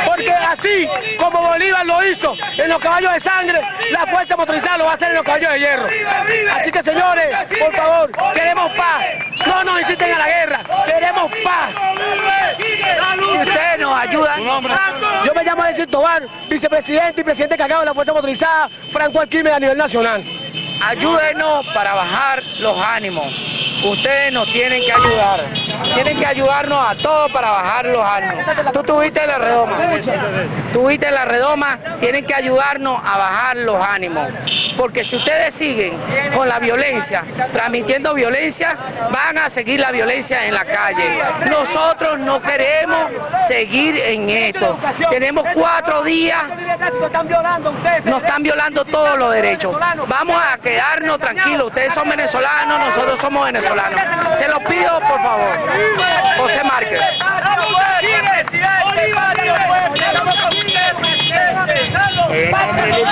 porque así como Bolívar lo hizo en los caballos de sangre, la fuerza motorizada lo va a hacer en los caballos de hierro. Así que señores, por favor, queremos paz, no nos inciten a la guerra, queremos paz. Si ustedes nos ayudan, Yo me llamo Edson Tobar, vicepresidente y presidente encargado de la fuerza motorizada Franco Alquime a nivel nacional. ayúdenos para bajar los ánimos. Ustedes nos tienen que ayudar. Tienen que ayudarnos a todos para bajar los ánimos. Tú tuviste la redoma. Tuviste la redoma, tienen que ayudarnos a bajar los ánimos. Porque si ustedes siguen con la violencia, transmitiendo violencia, van a seguir la violencia en la calle. Nosotros no queremos seguir en esto. Tenemos 4 días, nos están violando todos los derechos. Vamos a quedarnos tranquilos. Ustedes son venezolanos, nosotros somos venezolanos. Se los pido, por favor. José Márquez. En nombre de